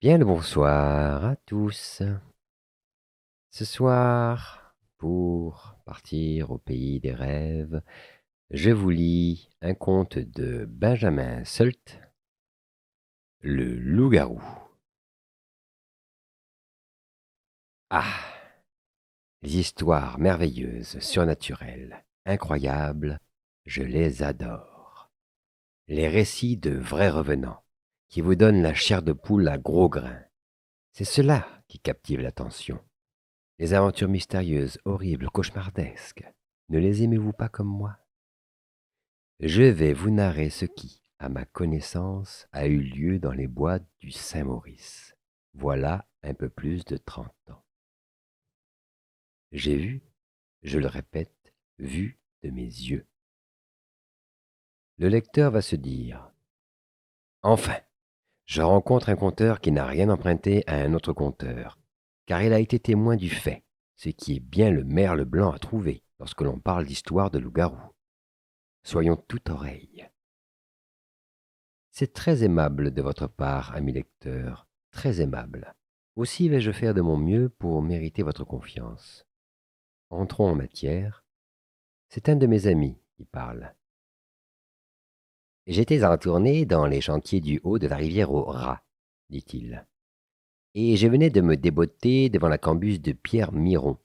Bien le bonsoir à tous. Ce soir, pour partir au pays des rêves, je vous lis un conte de Benjamin Sult, Le loup-garou. Ah, les histoires merveilleuses, surnaturelles, incroyables, je les adore. Les récits de vrais revenants, qui vous donnent la chair de poule à gros grains. C'est cela qui captive l'attention. Les aventures mystérieuses, horribles, cauchemardesques. Ne les aimez-vous pas comme moi? Je vais vous narrer ce qui, à ma connaissance, a eu lieu dans les bois du Saint-Maurice. Voilà un peu plus de 30 ans. J'ai vu, je le répète, vu de mes yeux. Le lecteur va se dire, enfin, je rencontre un conteur qui n'a rien emprunté à un autre conteur, car il a été témoin du fait, ce qui est bien le merle blanc à trouver lorsque l'on parle d'histoire de loup-garou. Soyons tout oreilles. C'est très aimable de votre part, ami lecteur, très aimable. Aussi vais-je faire de mon mieux pour mériter votre confiance. Entrons en matière. C'est un de mes amis qui parle. J'étais en tournée dans les chantiers du haut de la rivière au Rat, dit-il. Et je venais de me débotter devant la cambuse de Pierre Miron,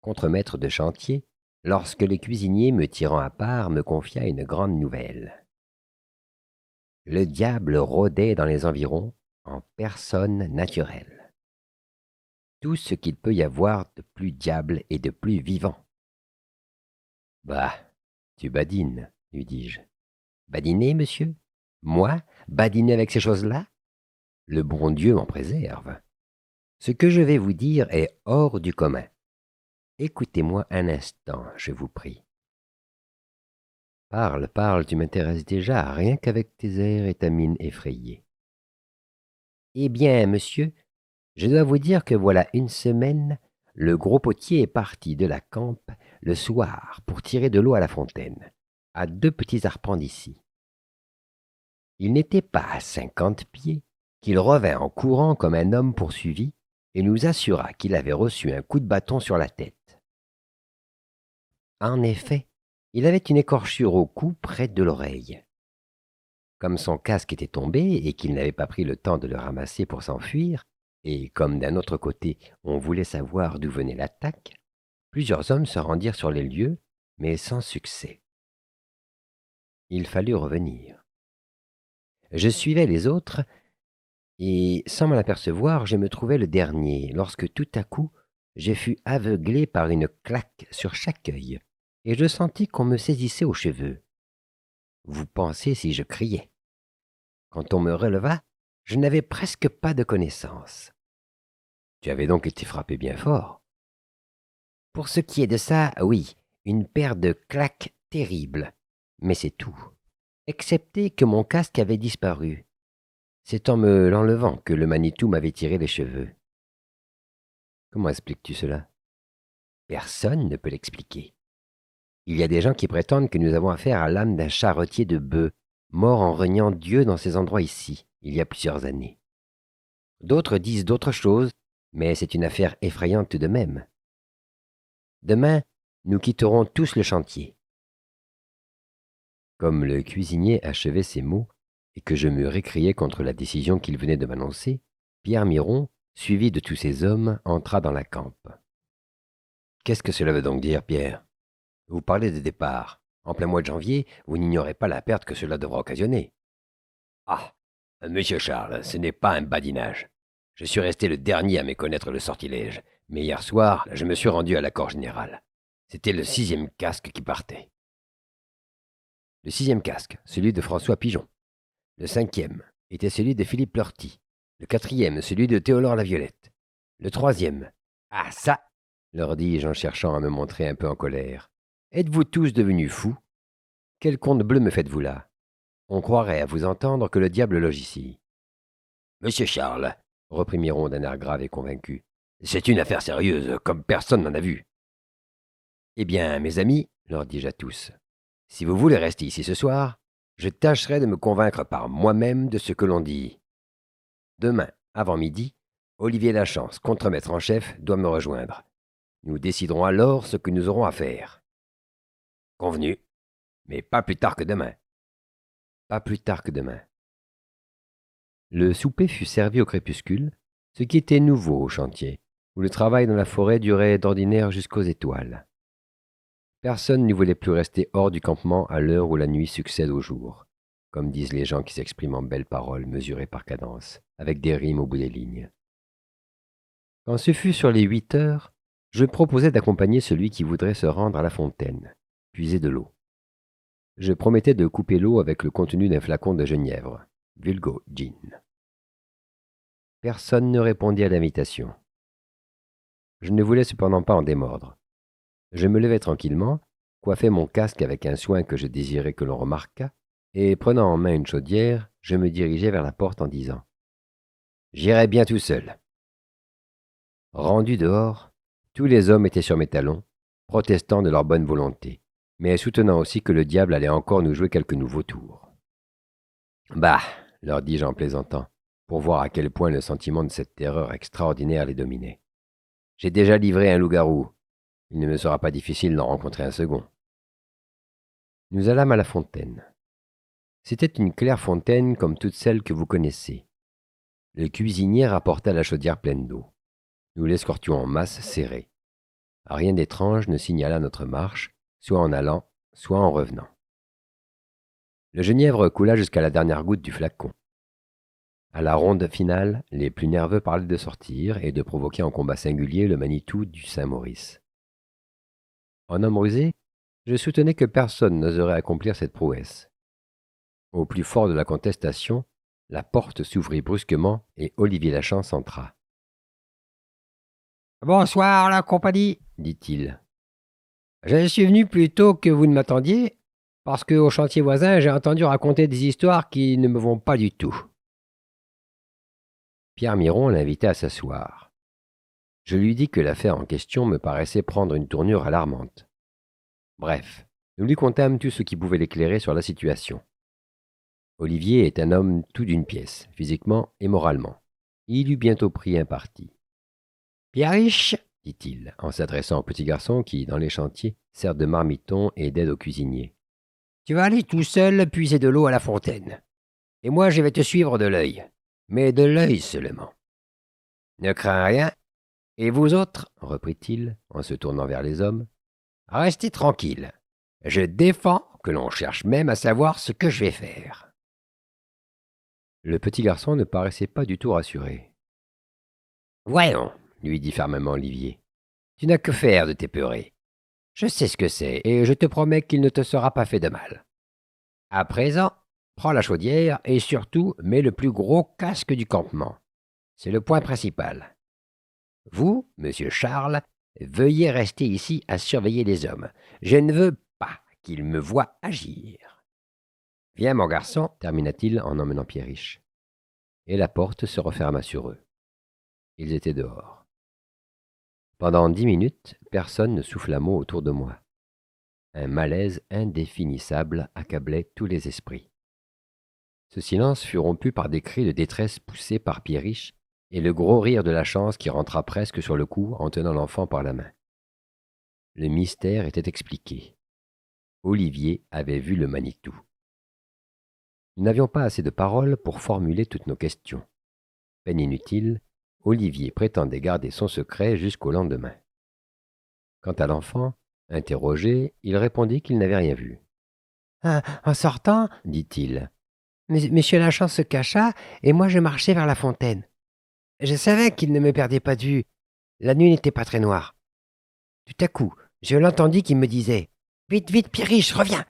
contremaître de chantier, lorsque le cuisinier, me tirant à part, me confia une grande nouvelle. Le diable rôdait dans les environs en personne naturelle. Tout ce qu'il peut y avoir de plus diable et de plus vivant. Bah, tu badines, lui dis-je. Badiner, monsieur? Moi, badiner avec ces choses-là? Le bon Dieu m'en préserve. Ce que je vais vous dire est hors du commun. Écoutez-moi un instant, je vous prie. Parle, parle, tu m'intéresses déjà, rien qu'avec tes airs et ta mine effrayée. Eh bien, monsieur, je dois vous dire que voilà une semaine, le gros potier est parti de la campe le soir pour tirer de l'eau à la fontaine, à 2 petits arpents d'ici. Il n'était pas à 50 pieds qu'il revint en courant comme un homme poursuivi et nous assura qu'il avait reçu un coup de bâton sur la tête. En effet, il avait une écorchure au cou près de l'oreille. Comme son casque était tombé et qu'il n'avait pas pris le temps de le ramasser pour s'enfuir, et comme d'un autre côté on voulait savoir d'où venait l'attaque, plusieurs hommes se rendirent sur les lieux, mais sans succès. Il fallut revenir. Je suivais les autres, et sans m'en apercevoir, je me trouvais le dernier, lorsque tout à coup, je fus aveuglé par une claque sur chaque œil, et je sentis qu'on me saisissait aux cheveux. Vous pensez si je criais. Quand on me releva, je n'avais presque pas de connaissance. Tu avais donc été frappé bien fort. Pour ce qui est de ça, oui, une paire de claques terribles, mais c'est tout. Excepté que mon casque avait disparu. C'est en me l'enlevant que le Manitou m'avait tiré les cheveux. Comment expliques-tu cela? Personne ne peut l'expliquer. Il y a des gens qui prétendent que nous avons affaire à l'âme d'un charretier de bœufs, mort en reniant Dieu dans ces endroits ici, il y a plusieurs années. D'autres disent d'autres choses, mais c'est une affaire effrayante tout de même. Demain, nous quitterons tous le chantier. Comme le cuisinier achevait ces mots, et que je me récriai contre la décision qu'il venait de m'annoncer, Pierre Miron, suivi de tous ses hommes, entra dans la campe. Qu'est-ce que cela veut donc dire, Pierre? Vous parlez de départ. En plein mois de janvier, vous n'ignorez pas la perte que cela devra occasionner. Ah, monsieur Charles, ce n'est pas un badinage. Je suis resté le dernier à méconnaître le sortilège, mais hier soir, je me suis rendu à l'accord général. C'était le 6e casque qui partait. Le 6e casque, celui de François Pigeon. Le 5e était celui de Philippe Lorty. Le 4e, celui de Théodore Laviolette. Le 3e, ah ça, leur dis-je en cherchant à me montrer un peu en colère. Êtes-vous tous devenus fous? Quel conte bleu me faites-vous là? On croirait à vous entendre que le diable loge ici. Monsieur Charles, reprit Miron d'un air grave et convaincu, c'est une affaire sérieuse, comme personne n'en a vu. Eh bien, mes amis, leur dis-je à tous, si vous voulez rester ici ce soir, je tâcherai de me convaincre par moi-même de ce que l'on dit. Demain, Avant midi, Olivier Lachance, contremaître en chef, doit me rejoindre. Nous déciderons alors ce que nous aurons à faire. Convenu, mais pas plus tard que demain. Pas plus tard que demain. Le souper fut servi au crépuscule, ce qui était nouveau au chantier, où le travail dans la forêt durait d'ordinaire jusqu'aux étoiles. Personne ne voulait plus rester hors du campement à l'heure où la nuit succède au jour, comme disent les gens qui s'expriment en belles paroles mesurées par cadence, avec des rimes au bout des lignes. Quand ce fut sur les 8 heures, je proposai d'accompagner celui qui voudrait se rendre à la fontaine, puiser de l'eau. Je promettais de couper l'eau avec le contenu d'un flacon de genièvre, vulgo gin. Personne ne répondit à l'invitation. Je ne voulais cependant pas en démordre. Je me levai tranquillement, coiffai mon casque avec un soin que je désirais que l'on remarquât, et prenant en main une chaudière, je me dirigeai vers la porte en disant « J'irai bien tout seul. » Rendu dehors, tous les hommes étaient sur mes talons, protestant de leur bonne volonté, mais soutenant aussi que le diable allait encore nous jouer quelques nouveaux tours. « Bah !» leur dis-je en plaisantant, pour voir à quel point le sentiment de cette terreur extraordinaire les dominait. « J'ai déjà livré un loup-garou. Il ne me sera pas difficile d'en rencontrer un second. » Nous allâmes à la fontaine. C'était une claire fontaine comme toutes celles que vous connaissez. Le cuisinier rapporta la chaudière pleine d'eau. Nous l'escortions en masse serrée. Rien d'étrange ne signala notre marche, soit en allant, soit en revenant. Le genièvre coula jusqu'à la dernière goutte du flacon. À la ronde finale, les plus nerveux parlaient de sortir et de provoquer en combat singulier le Manitou du Saint-Maurice. En homme rusé, je soutenais que personne n'oserait accomplir cette prouesse. Au plus fort de la contestation, la porte s'ouvrit brusquement et Olivier Lachance entra. « Bonsoir, la compagnie, dit-il. Je suis venu plus tôt que vous ne m'attendiez, parce qu'au chantier voisin, j'ai entendu raconter des histoires qui ne me vont pas du tout. » Pierre Miron l'invita à s'asseoir. Je lui dis que l'affaire en question me paraissait prendre une tournure alarmante. Bref, nous lui contâmes tout ce qui pouvait l'éclairer sur la situation. Olivier est un homme tout d'une pièce, physiquement et moralement. Il eut bientôt pris un parti. « Pierriche, dit-il, en s'adressant au petit garçon qui, dans les chantiers, sert de marmiton et d'aide au cuisinier. Tu vas aller tout seul puiser de l'eau à la fontaine. Et moi, je vais te suivre de l'œil. Mais de l'œil seulement. Ne crains rien. Et vous autres, reprit-il, en se tournant vers les hommes, restez tranquilles. Je défends que l'on cherche même à savoir ce que je vais faire. » Le petit garçon ne paraissait pas du tout rassuré. « Voyons, lui dit fermement Olivier. Tu n'as que faire de t'épeurer. Je sais ce que c'est, et je te promets qu'il ne te sera pas fait de mal. À présent, prends la chaudière et surtout mets le plus gros casque du campement. C'est le point principal. Vous, monsieur Charles, veuillez rester ici à surveiller les hommes. Je ne veux pas qu'ils me voient agir. Viens, mon garçon, termina-t-il en emmenant Pierriche. Et la porte se referma sur eux. Ils étaient dehors. Pendant 10 minutes, personne ne souffla mot autour de moi. Un malaise indéfinissable accablait tous les esprits. Ce silence fut rompu par des cris de détresse poussés par Pierriche et le gros rire de Lachance qui rentra presque sur le cou en tenant l'enfant par la main. Le mystère était expliqué. Olivier avait vu le Manitou. Nous n'avions pas assez de paroles pour formuler toutes nos questions. Peine inutile, Olivier prétendait garder son secret jusqu'au lendemain. Quant à l'enfant, interrogé, il répondit qu'il n'avait rien vu. « En sortant, dit-il, monsieur Lachance se cacha et moi je marchais vers la fontaine. Je savais qu'il ne me perdait pas de vue. La nuit n'était pas très noire. Tout à coup, je l'entendis qui me disait « Vite, vite, Pierriche, reviens !»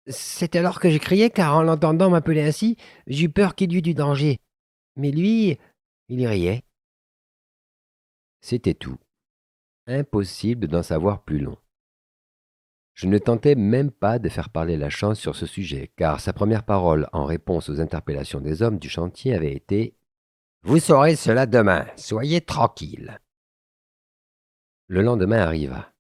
C'est alors que je criais, car en l'entendant m'appeler ainsi, j'eus peur qu'il y eût du danger. Mais lui, il y riait. C'était tout. Impossible d'en savoir plus long. Je ne tentais même pas de faire parler Lachance sur ce sujet, car sa première parole en réponse aux interpellations des hommes du chantier avait été « Vous saurez cela demain, soyez tranquille. » Le lendemain arriva.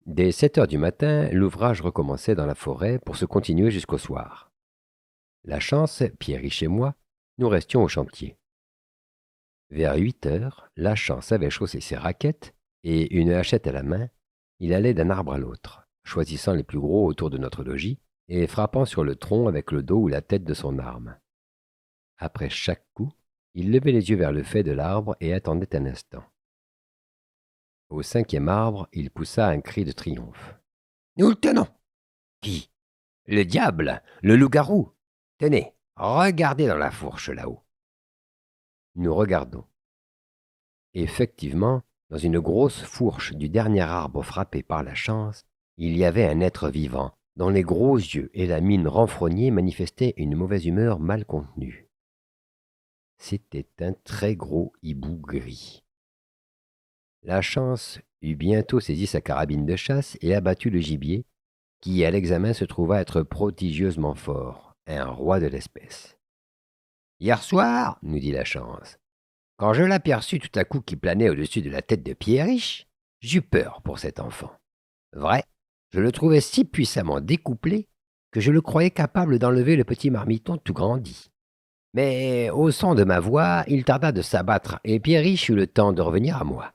Dès 7 heures du matin, l'ouvrage recommençait dans la forêt pour se continuer jusqu'au soir. Lachance, Pierriche et moi, nous restions au chantier. Vers 8 heures, Lachance avait chaussé ses raquettes et, une hachette à la main, il allait d'un arbre à l'autre, choisissant les plus gros autour de notre logis et frappant sur le tronc avec le dos ou la tête de son arme. Après chaque coup, il levait les yeux vers le fait de l'arbre et attendait un instant. Au 5e arbre, il poussa un cri de triomphe. « Nous le tenons !»« Qui ?»« Le diable, le loup-garou. Tenez, regardez dans la fourche là-haut. » Nous regardons. Effectivement, dans une grosse fourche du dernier arbre frappé par la chance, il y avait un être vivant, dont les gros yeux et la mine renfrognée manifestaient une mauvaise humeur mal contenue. C'était un très gros hibou gris. La chance eut bientôt saisi sa carabine de chasse et abattu le gibier, qui à l'examen se trouva être prodigieusement fort, un roi de l'espèce. « Hier soir, nous dit la chance, quand je l'aperçus tout à coup qui planait au-dessus de la tête de Pierriche, j'eus peur pour cet enfant. Vrai, je le trouvais si puissamment découplé que je le croyais capable d'enlever le petit marmiton tout grandi. Mais au son de ma voix, il tarda de s'abattre et Pierriche eut le temps de revenir à moi.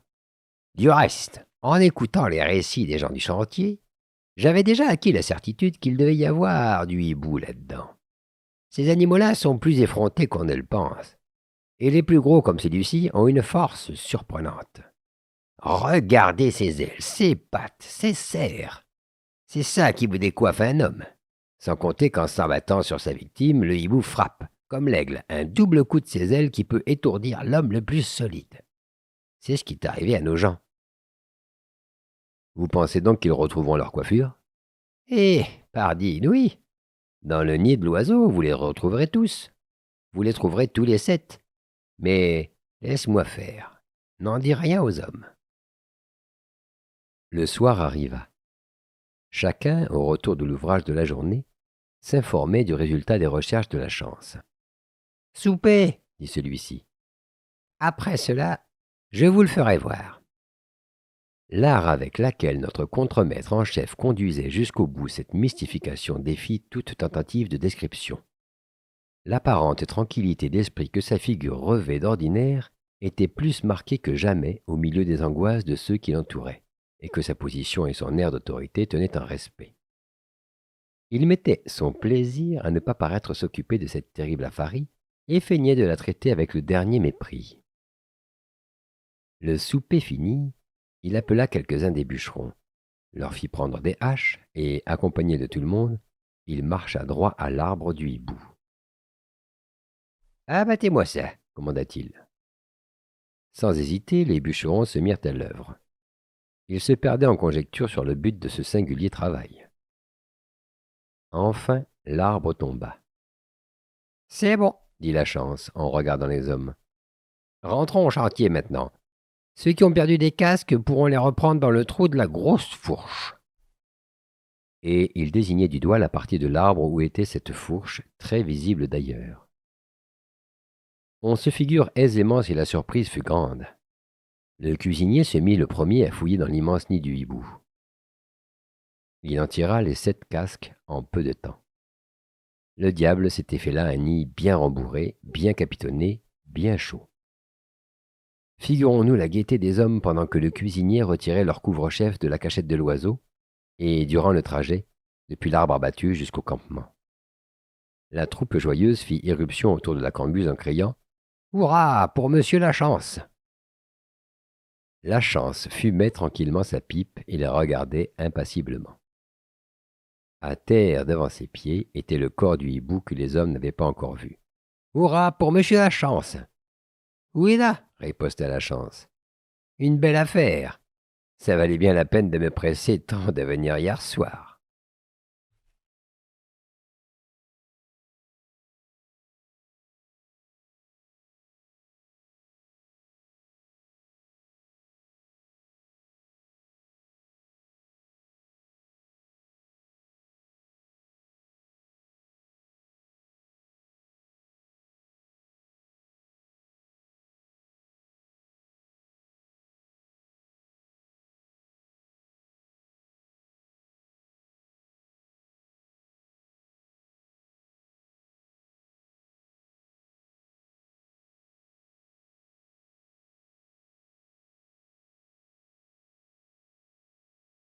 Du reste, en écoutant les récits des gens du chantier, j'avais déjà acquis la certitude qu'il devait y avoir du hibou là-dedans. Ces animaux-là sont plus effrontés qu'on ne le pense, et les plus gros comme celui-ci ont une force surprenante. Regardez ses ailes, ses pattes, ses serres. C'est ça qui vous décoiffe un homme. Sans compter qu'en s'abattant sur sa victime, le hibou frappe, comme l'aigle, un double coup de ses ailes qui peut étourdir l'homme le plus solide. C'est ce qui est arrivé à nos gens. Vous pensez donc qu'ils retrouveront leur coiffure? Eh, pardi, oui. Dans le nid de l'oiseau, vous les retrouverez tous. Vous les trouverez tous les 7. Mais laisse-moi faire. N'en dis rien aux hommes. Le soir arriva. Chacun, au retour de l'ouvrage de la journée, s'informait du résultat des recherches de la chance. « Souper, dit celui-ci. Après cela, je vous le ferai voir. » L'art avec laquelle notre contremaître en chef conduisait jusqu'au bout cette mystification défie toute tentative de description. L'apparente tranquillité d'esprit que sa figure revêt d'ordinaire était plus marquée que jamais au milieu des angoisses de ceux qui l'entouraient, et que sa position et son air d'autorité tenaient en respect. Il mettait son plaisir à ne pas paraître s'occuper de cette terrible affarie et feignait de la traiter avec le dernier mépris. Le souper fini, il appela quelques-uns des bûcherons, leur fit prendre des haches et, accompagné de tout le monde, il marcha droit à l'arbre du hibou. « Abattez-moi ça, commanda-t-il. » Sans hésiter, les bûcherons se mirent à l'œuvre. Ils se perdaient en conjectures sur le but de ce singulier travail. Enfin, l'arbre tomba. « C'est bon, dit la chance en regardant les hommes. Rentrons au chantier maintenant. Ceux qui ont perdu des casques pourront les reprendre dans le trou de la grosse fourche. » Et il désignait du doigt la partie de l'arbre où était cette fourche, très visible d'ailleurs. On se figure aisément si la surprise fut grande. Le cuisinier se mit le premier à fouiller dans l'immense nid du hibou. Il en tira les 7 casques en peu de temps. Le diable s'était fait là un nid bien rembourré, bien capitonné, bien chaud. Figurons-nous la gaieté des hommes pendant que le cuisinier retirait leur couvre-chef de la cachette de l'oiseau, et durant le trajet, depuis l'arbre abattu jusqu'au campement. La troupe joyeuse fit irruption autour de la cambuse en criant « Hurrah pour monsieur la chance !» La chance fumait tranquillement sa pipe et les regardait impassiblement. À terre devant ses pieds était le corps du hibou que les hommes n'avaient pas encore vu. « Hurrah pour monsieur la chance !»« Oui là, riposta la chance. Une belle affaire. Ça valait bien la peine de me presser tant de venir hier soir. »